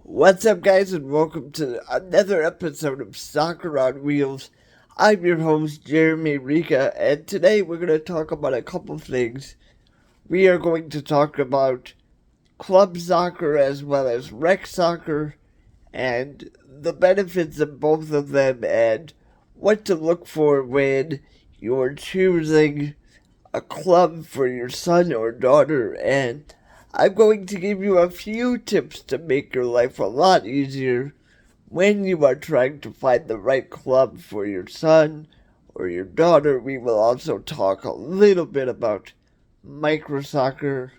What's up, guys, and welcome to another episode of Soccer on Wheels. I'm your host, Jeremy Rica, and today we're going to talk about a couple things. We are going to talk about club soccer as well as rec soccer, and the benefits of both of them, and what to look for when you're choosing a club for your son or daughter. And I'm going to give you a few tips to make your life a lot easier when you are trying to find the right club for your son or your daughter. We will also talk a little bit about microsoccer.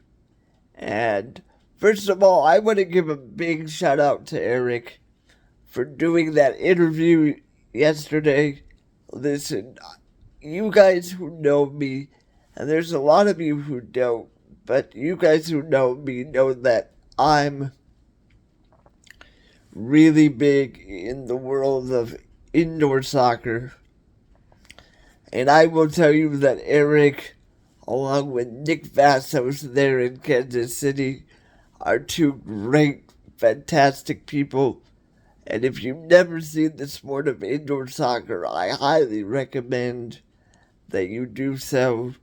And first of all, I want to give a big shout out to Eric for doing that interview yesterday. Listen, you guys who know me, and there's a lot of you who don't, but you guys who know me know that I'm really big in the world of indoor soccer. And I will tell you that Eric, along with Nick Vassos there in Kansas City, are two great, fantastic people. And if you've never seen the sport of indoor soccer, I highly recommend that you do so.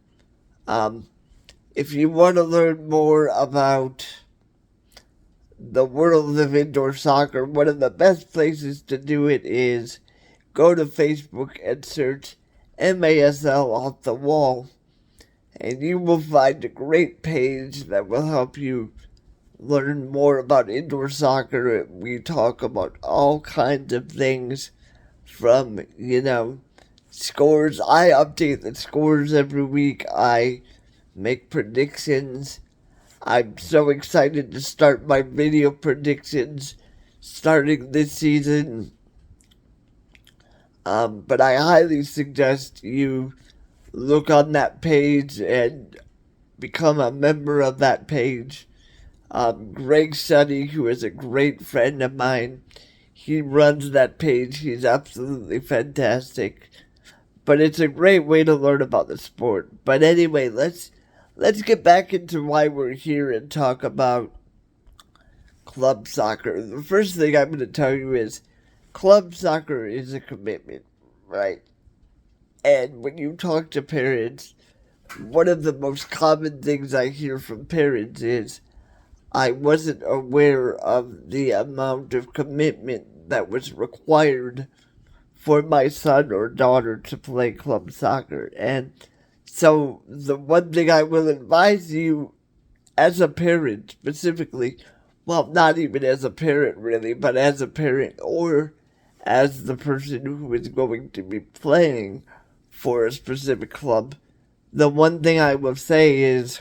If you want to learn more about the world of indoor soccer, one of the best places to do it is go to Facebook and search MASL Off the Wall, and you will find a great page that will help you learn more about indoor soccer. We talk about all kinds of things from, scores. I update the scores every week. I make predictions. I'm so excited to start my video predictions starting this season. But I highly suggest you look on that page and become a member of that page. Greg Suddy, who is a great friend of mine, he runs that page. He's absolutely fantastic. But it's a great way to learn about the sport. But anyway, let's get back into why we're here and talk about club soccer. The first thing I'm going to tell you is club soccer is a commitment, right? And when you talk to parents, one of the most common things I hear from parents is, I wasn't aware of the amount of commitment that was required for my son or daughter to play club soccer. And so the one thing I will advise you as a parent specifically, well, not even as a parent really, but as a parent or as the person who is going to be playing for a specific club, the one thing I will say is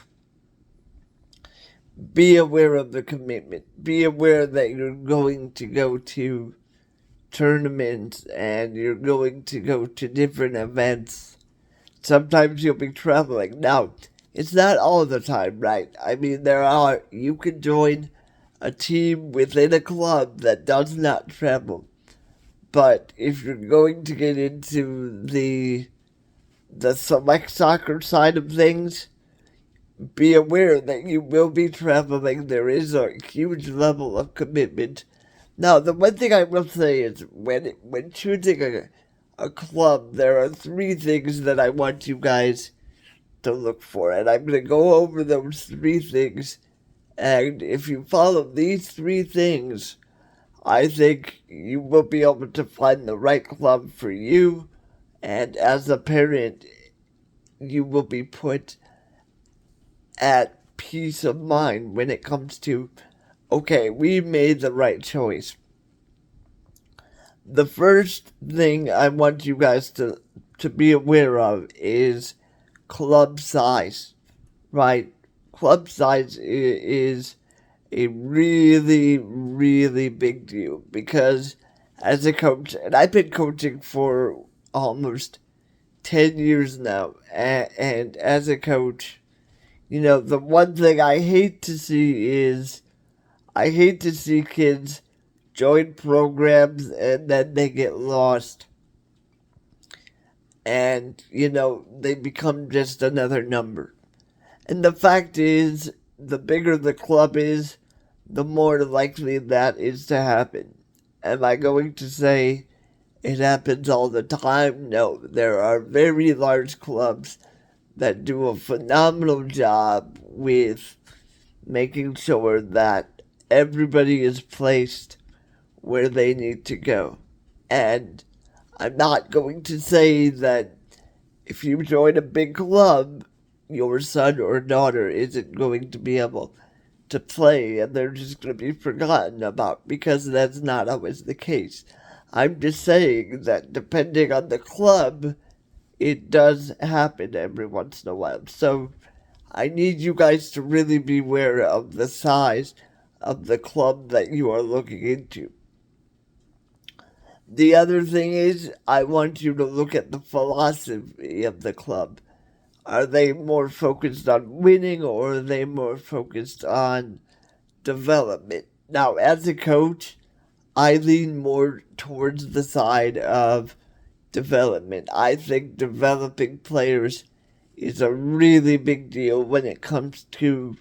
be aware of the commitment. Be aware that you're going to go to tournaments and you're going to go to different events. Sometimes you'll be traveling. Now, it's not all the time, right? I mean, you can join a team within a club that does not travel. But if you're going to get into the select soccer side of things, be aware that you will be traveling. There is a huge level of commitment. Now, the one thing I will say is when choosing a club, there are three things that I want you guys to look for. And I'm going to go over those three things. And if you follow these three things, I think you will be able to find the right club for you. And as a parent, you will be put at peace of mind when it comes to, okay, we made the right choice. The first thing I want you guys to be aware of is club size, right? Club size is a really, really big deal because as a coach, and I've been coaching for almost 10 years now, and as a coach, the one thing I hate to see is I hate to see kids join programs and then they get lost. And, they become just another number. And the fact is, the bigger the club is, the more likely that is to happen. Am I going to say it happens all the time? No, there are very large clubs that do a phenomenal job with making sure that everybody is placed where they need to go. And I'm not going to say that if you join a big club, your son or daughter isn't going to be able to play and they're just going to be forgotten about, because that's not always the case. I'm just saying that depending on the club, it does happen every once in a while. So I need you guys to really be aware of the size of the club that you are looking into. The other thing is, I want you to look at the philosophy of the club. Are they more focused on winning, or are they more focused on development? Now, as a coach, I lean more towards the side of development. I think developing players is a really big deal when it comes to,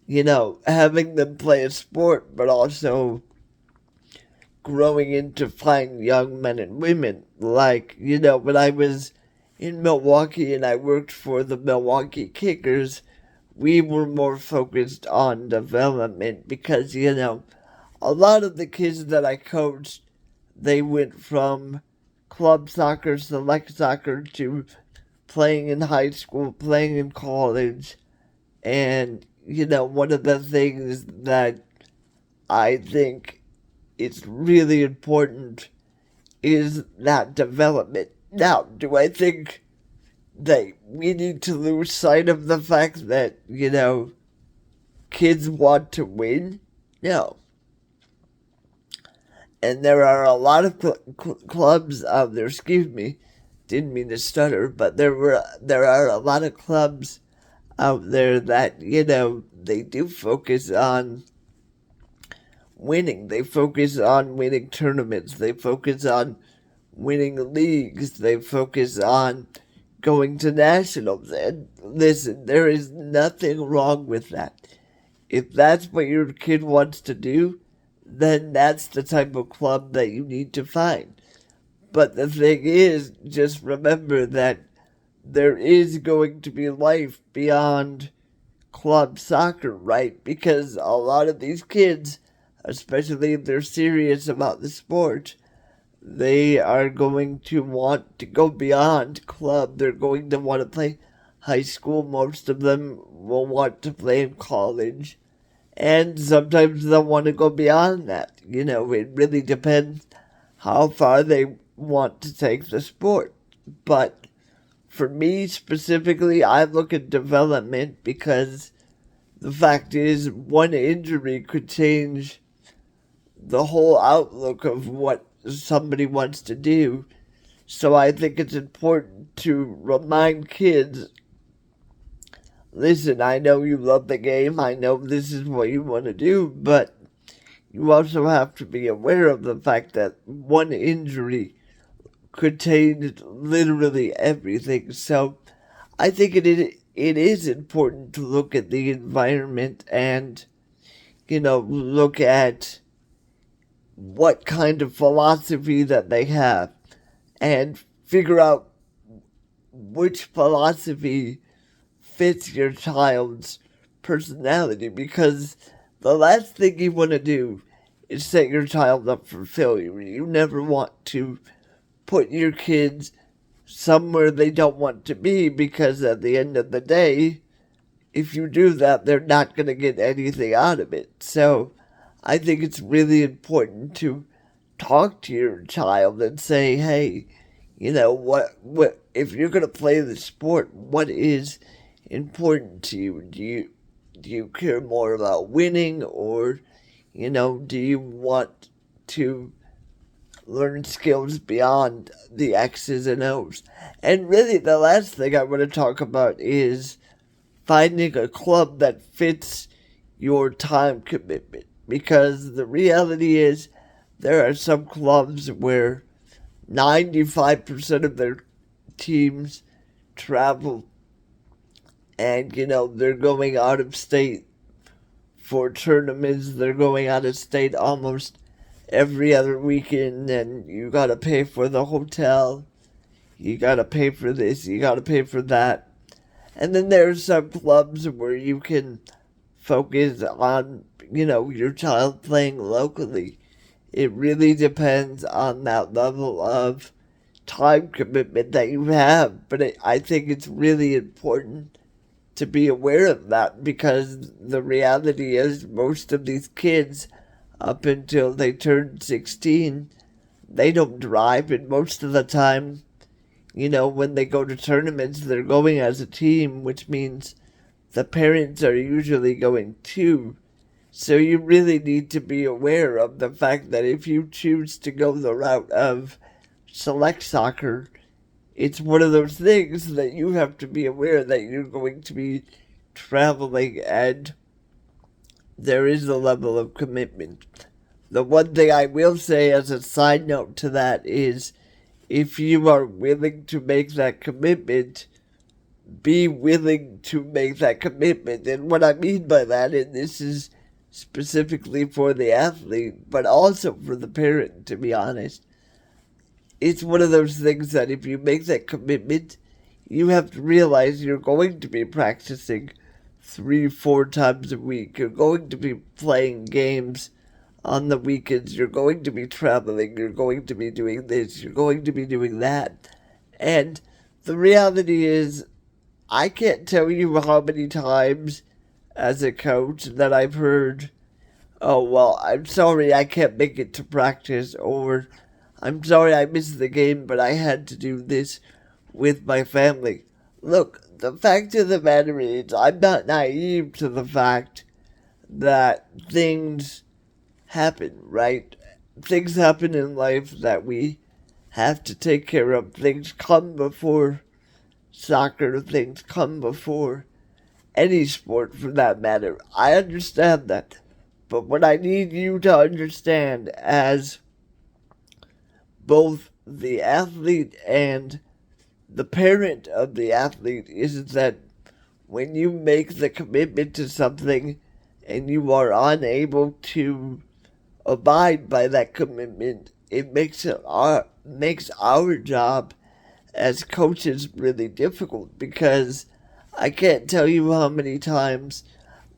having them play a sport, but also growing into fine young men and women. Like, when I was in Milwaukee and I worked for the Milwaukee Kickers, we were more focused on development because, a lot of the kids that I coached, they went from club soccer, select soccer, to playing in high school, playing in college. And, one of the things that I think is really important is that development. Now, do I think that we need to lose sight of the fact that, kids want to win? No. And there are a lot of clubs out there, excuse me, didn't mean to stutter, but there are a lot of clubs out there that, they do focus on winning. They focus on winning tournaments. They focus on winning leagues. They focus on going to nationals. And listen, there is nothing wrong with that. If that's what your kid wants to do, then that's the type of club that you need to find. But the thing is, just remember that there is going to be life beyond club soccer, right? Because a lot of these kids, especially if they're serious about the sport, they are going to want to go beyond club. They're going to want to play high school. Most of them will want to play in college. And sometimes they'll want to go beyond that. It really depends how far they want to take the sport. But for me specifically, I look at development because the fact is, one injury could change the whole outlook of what somebody wants to do. So I think it's important to remind kids, listen, I know you love the game, I know this is what you want to do, but you also have to be aware of the fact that one injury could change literally everything. So I think it is important to look at the environment and, look at what kind of philosophy that they have and figure out which philosophy fits your child's personality, because the last thing you want to do is set your child up for failure. You never want to put your kids somewhere they don't want to be, because at the end of the day, if you do that, they're not going to get anything out of it. So I think it's really important to talk to your child and say, hey, what if you're going to play the sport, what is important to you? Do you care more about winning, or do you want to learn skills beyond the X's and O's? And really, the last thing I want to talk about is finding a club that fits your time commitment. Because the reality is, there are some clubs where 95% of their teams travel, and they're going out of state for tournaments. They're going out of state almost every other weekend, and you gotta pay for the hotel. You gotta pay for this, you gotta pay for that. And then there's some clubs where you can focus on, your child playing locally. It really depends on that level of time commitment that you have. But I think it's really important to be aware of that, because the reality is most of these kids, up until they turn 16, they don't drive. And most of the time, when they go to tournaments, they're going as a team, which means the parents are usually going too. So you really need to be aware of the fact that if you choose to go the route of select soccer, it's one of those things that you have to be aware that you're going to be traveling, and there is a level of commitment. The one thing I will say as a side note to that is, if you are willing to make that commitment, be willing to make that commitment. And what I mean by that, and this is specifically for the athlete, but also for the parent, to be honest, it's one of those things that if you make that commitment, you have to realize you're going to be practicing 3, 4 times a week. You're going to be playing games on the weekends. You're going to be traveling. You're going to be doing this. You're going to be doing that. And the reality is, I can't tell you how many times as a coach that I've heard, "Oh, well, I'm sorry I can't make it to practice," or "I'm sorry I missed the game, but I had to do this with my family." Look, the fact of the matter is, I'm not naive to the fact that things happen, right? Things happen in life that we have to take care of. Things come before soccer, things come before any sport for that matter. I understand that. But what I need you to understand as both the athlete and the parent of the athlete is that when you make the commitment to something and you are unable to abide by that commitment, it makes our job as coaches really difficult, because I can't tell you how many times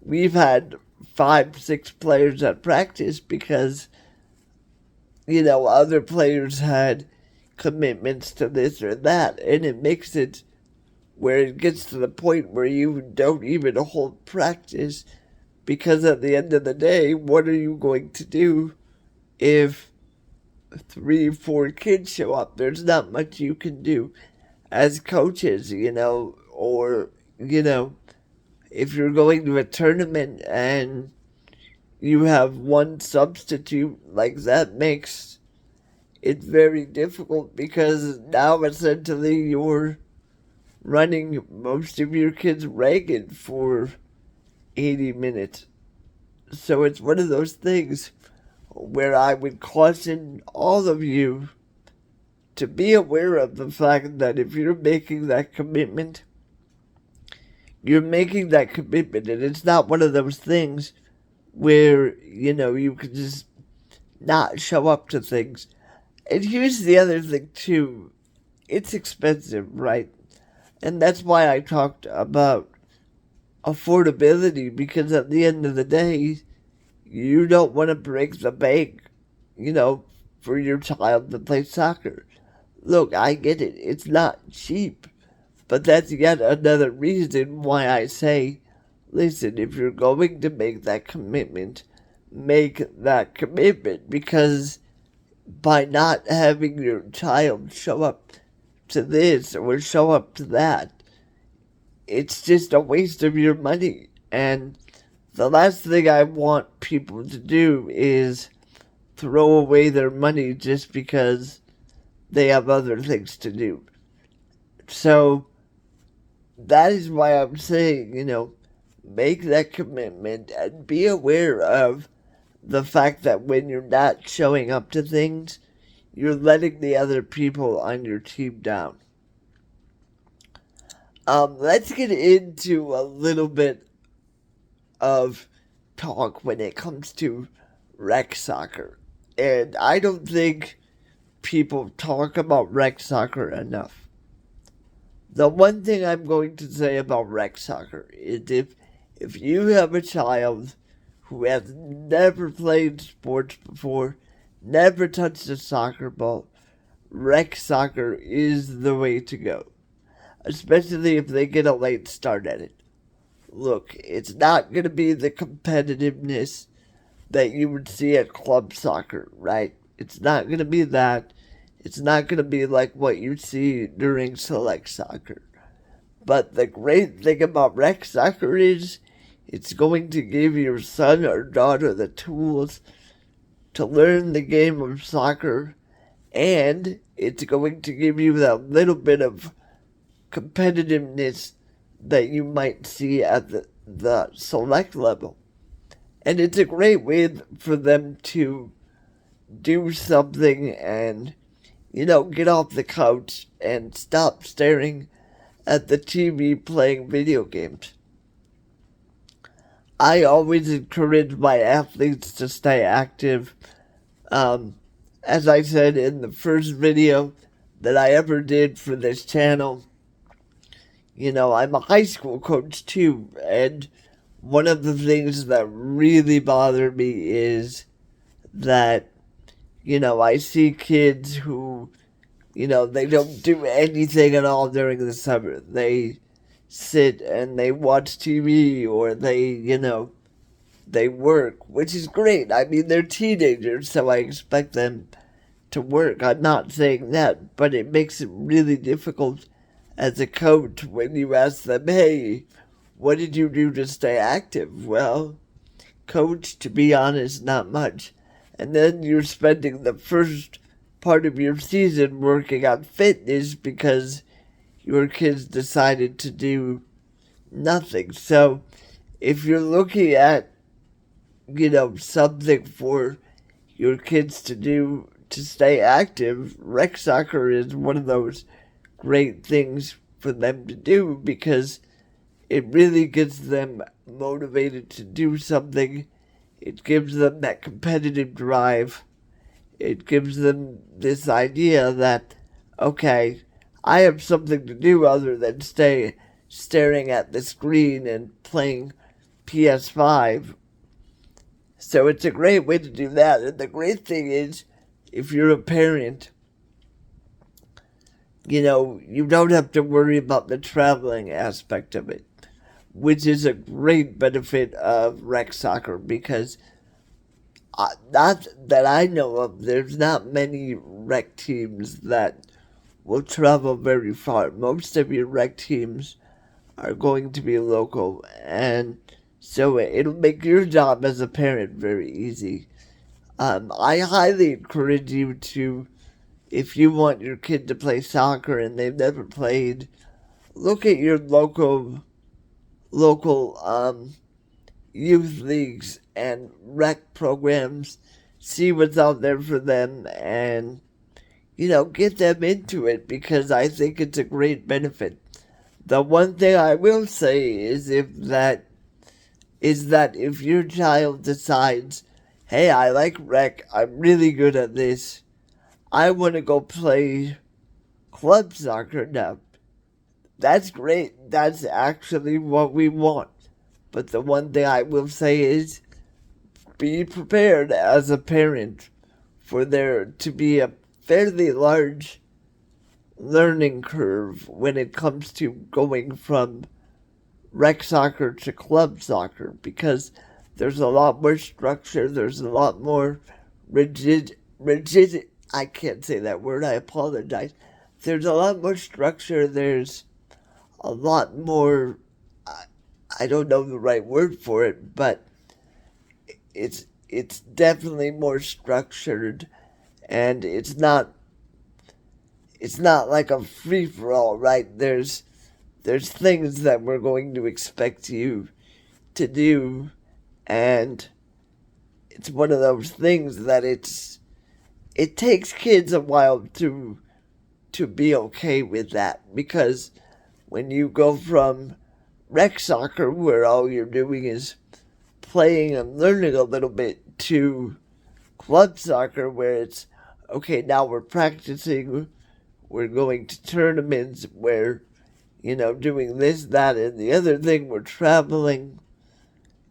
we've had 5, 6 players at practice because, other players had commitments to this or that, and it makes it where it gets to the point where you don't even hold practice, because at the end of the day, what are you going to do if 3, 4 kids show up? There's not much you can do as coaches, or, if you're going to a tournament and you have one substitute, like, that makes it very difficult, because now essentially you're running most of your kids ragged for 80 minutes. So it's one of those things where I would caution all of you to be aware of the fact that if you're making that commitment, you're making that commitment, and it's not one of those things where, you can just not show up to things. And here's the other thing, too. It's expensive, right? And that's why I talked about affordability, because at the end of the day, you don't want to break the bank, for your child to play soccer. Look, I get it. It's not cheap. But that's yet another reason why I say, listen, if you're going to make that commitment, make that commitment. Because by not having your child show up to this or show up to that, it's just a waste of your money. And the last thing I want people to do is throw away their money just because they have other things to do. So that is why I'm saying, make that commitment and be aware of the fact that when you're not showing up to things, you're letting the other people on your team down. Let's get into a little bit of talk when it comes to rec soccer. And I don't think people talk about rec soccer enough. The one thing I'm going to say about rec soccer is if you have a child who has never played sports before, never touched a soccer ball, rec soccer is the way to go, especially if they get a late start at it. Look, it's not going to be the competitiveness that you would see at club soccer, right? It's not going to be that. It's not going to be like what you see during select soccer. But the great thing about rec soccer is it's going to give your son or daughter the tools to learn the game of soccer, and it's going to give you that little bit of competitiveness that you might see at the select level. And it's a great way for them to do something and, get off the couch and stop staring at the TV playing video games. I always encourage my athletes to stay active. As I said in the first video that I ever did for this channel, I'm a high school coach too, and one of the things that really bother me is that, I see kids who, they don't do anything at all during the summer. They sit and they watch TV or they work, which is great. I mean, they're teenagers, so I expect them to work. I'm not saying that, but it makes it really difficult as a coach when you ask them, hey, what did you do to stay active? Well, coach, to be honest, not much. And then you're spending the first part of your season working on fitness because your kids decided to do nothing. So if you're looking at, something for your kids to do to stay active, rec soccer is one of those great things for them to do because it really gets them motivated to do something. It gives them that competitive drive. It gives them this idea that, okay, I have something to do other than stay staring at the screen and playing PS5. So it's a great way to do that. And the great thing is, if you're a parent, you don't have to worry about the traveling aspect of it, which is a great benefit of rec soccer because not that I know of, there's not many rec teams that will travel very far. Most of your rec teams are going to be local, and so it'll make your job as a parent very easy. I highly encourage you to, if you want your kid to play soccer and they've never played, look at your local youth leagues and rec programs, see what's out there for them, and get them into it because I think it's a great benefit. The one thing I will say is that if your child decides, hey, I like rec, I'm really good at this, I want to go play club soccer now, that's great. That's actually what we want. But the one thing I will say is be prepared as a parent for there to be a fairly large learning curve when it comes to going from rec soccer to club soccer because there's a lot more structure, there's a lot more rigid, I can't say that word, I apologize. There's a lot more structure, there's a lot more, I don't know the right word for it, but it's definitely more structured, and it's not like a free for all, right? There's things that we're going to expect you to do, and it's one of those things that it takes kids a while to be okay with that, because when you go from rec soccer where all you're doing is playing and learning a little bit, to club soccer where it's, okay, now we're practicing, we're going to tournaments, we're, doing this, that, and the other thing, we're traveling.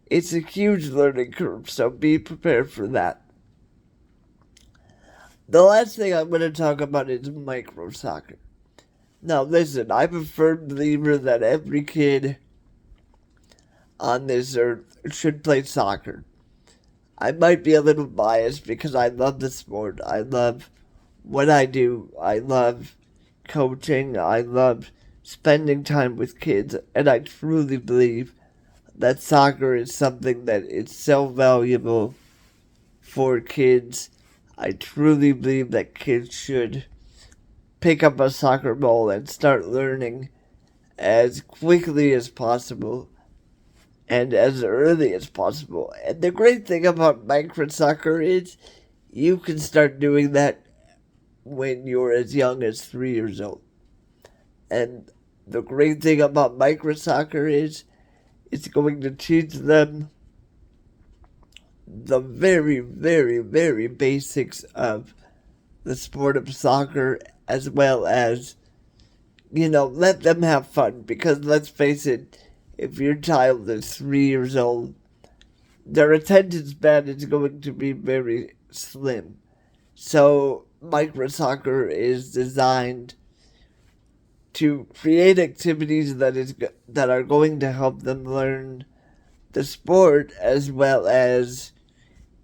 It's a huge learning curve, so be prepared for that. The last thing I'm going to talk about is microsoccer. Now, listen, I'm a firm believer that every kid on this earth should play soccer. I might be a little biased because I love the sport. I love what I do. I love coaching. I love spending time with kids. And I truly believe that soccer is something that is so valuable for kids. I truly believe that kids should pick up a soccer ball and start learning as quickly as possible and as early as possible. And the great thing about microsoccer is you can start doing that when you're as young as 3 years old. And the great thing about microsoccer is it's going to teach them the very, very, very basics of the sport of soccer, as well as, let them have fun. Because let's face it, if your child is 3 years old, their attention span is going to be very slim. So microsoccer is designed to create activities that are going to help them learn the sport, as well as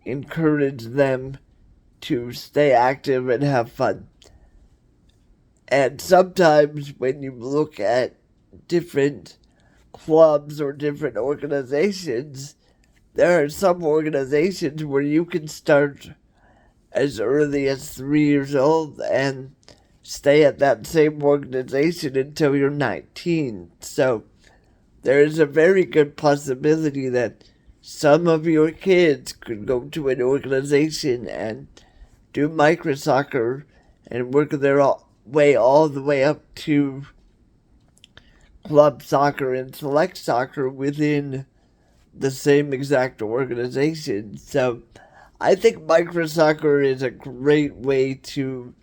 encourage them to stay active and have fun. And sometimes when you look at different clubs or different organizations, there are some organizations where you can start as early as 3 years old and stay at that same organization until you're 19. So there is a very good possibility that some of your kids could go to an organization and do microsoccer and work their way all the way up to club soccer and select soccer within the same exact organization. So I think microsoccer is a great way to,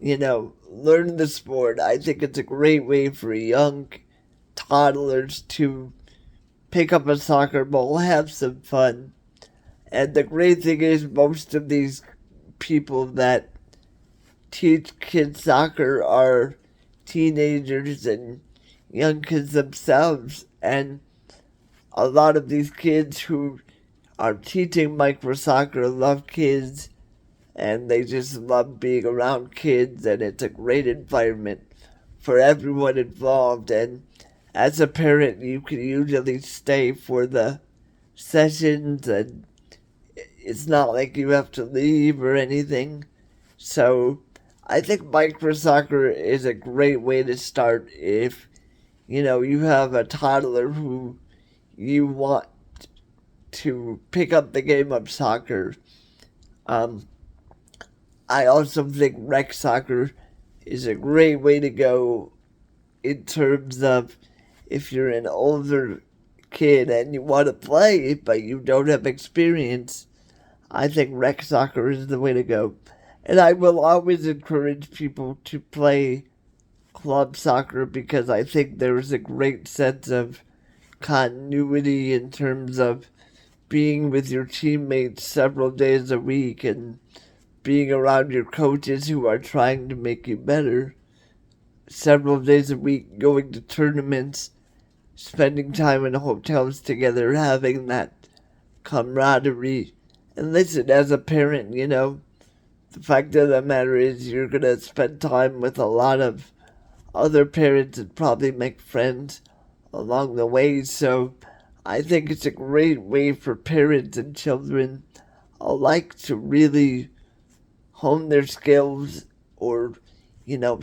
learn the sport. I think it's a great way for young toddlers to pick up a soccer ball, have some fun. And the great thing is, most of these people that teach kids soccer are teenagers and young kids themselves. And a lot of these kids who are teaching microsoccer love kids, and they just love being around kids, and it's a great environment for everyone involved. And as a parent, you can usually stay for the sessions, and it's not like you have to leave or anything. So I think microsoccer is a great way to start if, you have a toddler who you want to pick up the game of soccer. I also think rec soccer is a great way to go in terms of if you're an older kid and you want to play but you don't have experience. I think rec soccer is the way to go. And I will always encourage people to play club soccer because I think there is a great sense of continuity in terms of being with your teammates several days a week and being around your coaches who are trying to make you better several days a week, going to tournaments, spending time in hotels together, having that camaraderie. And listen, as a parent, the fact of the matter is you're going to spend time with a lot of other parents and probably make friends along the way. So I think it's a great way for parents and children alike to really hone their skills or,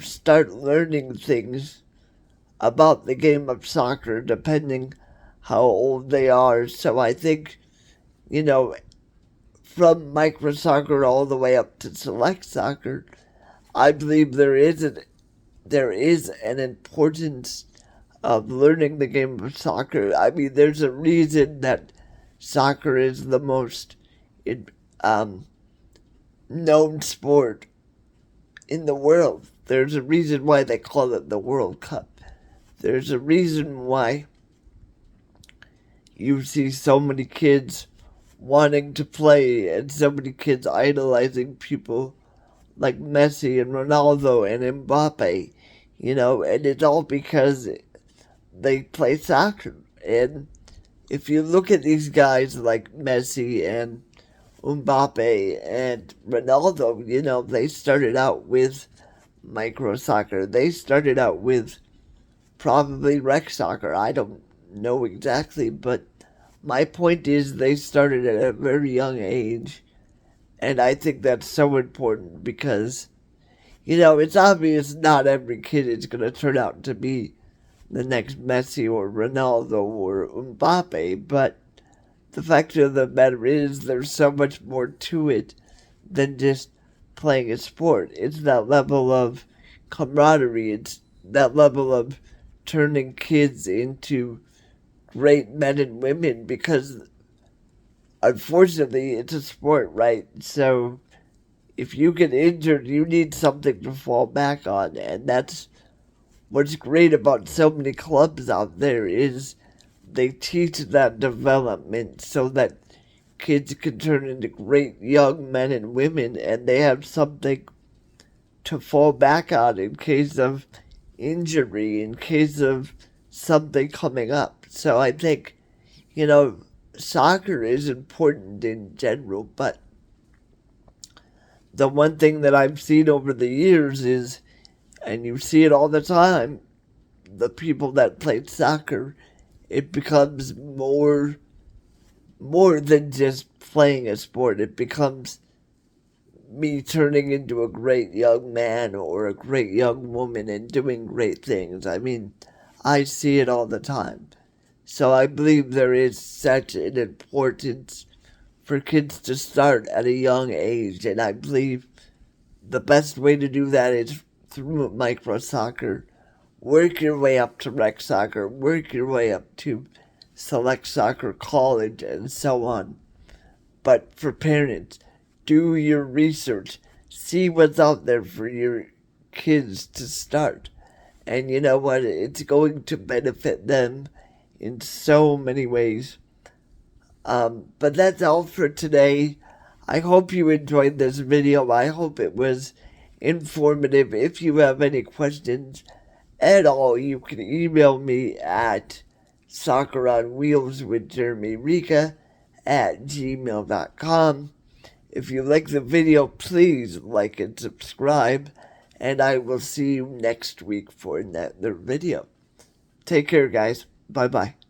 start learning things about the game of soccer depending how old they are. So I think, from microsoccer all the way up to select soccer, I believe there is an importance of learning the game of soccer. I mean, there's a reason that soccer is the most um, known sport in the world. There's a reason why they call it the World Cup. There's a reason why you see so many kids wanting to play and so many kids idolizing people like Messi and Ronaldo and Mbappe, and it's all because they play soccer. And if you look at these guys like Messi and Mbappe and Ronaldo, they started out with microsoccer. They started out with probably rec soccer. I don't know exactly, but my point is they started at a very young age. And I think that's so important because, it's obvious not every kid is going to turn out to be the next Messi or Ronaldo or Mbappe, but the fact of the matter is there's so much more to it than just playing a sport. It's that level of camaraderie. It's that level of turning kids into great men and women because unfortunately it's a sport, right? So if you get injured, you need something to fall back on, and that's what's great about so many clubs out there is they teach that development so that kids can turn into great young men and women, and they have something to fall back on in case of injury, in case of something coming up. So I think, soccer is important in general, but the one thing that I've seen over the years is, and you see it all the time, the people that play soccer, it becomes more than just playing a sport. It becomes me turning into a great young man or a great young woman and doing great things. I mean, I see it all the time. So I believe there is such an importance for kids to start at a young age, and I believe the best way to do that is through microsoccer. Work your way up to rec soccer, work your way up to select soccer college, and so on. But for parents, do your research. See what's out there for your kids to start. And you know what? It's going to benefit them in so many ways. But that's all for today. I hope you enjoyed this video. I hope it was informative. If you have any questions at all, you can email me at socceronwheelswithjeremyrika@gmail.com. If you like the video, please like and subscribe, and I will see you next week for another video. Take care, guys. Bye-bye.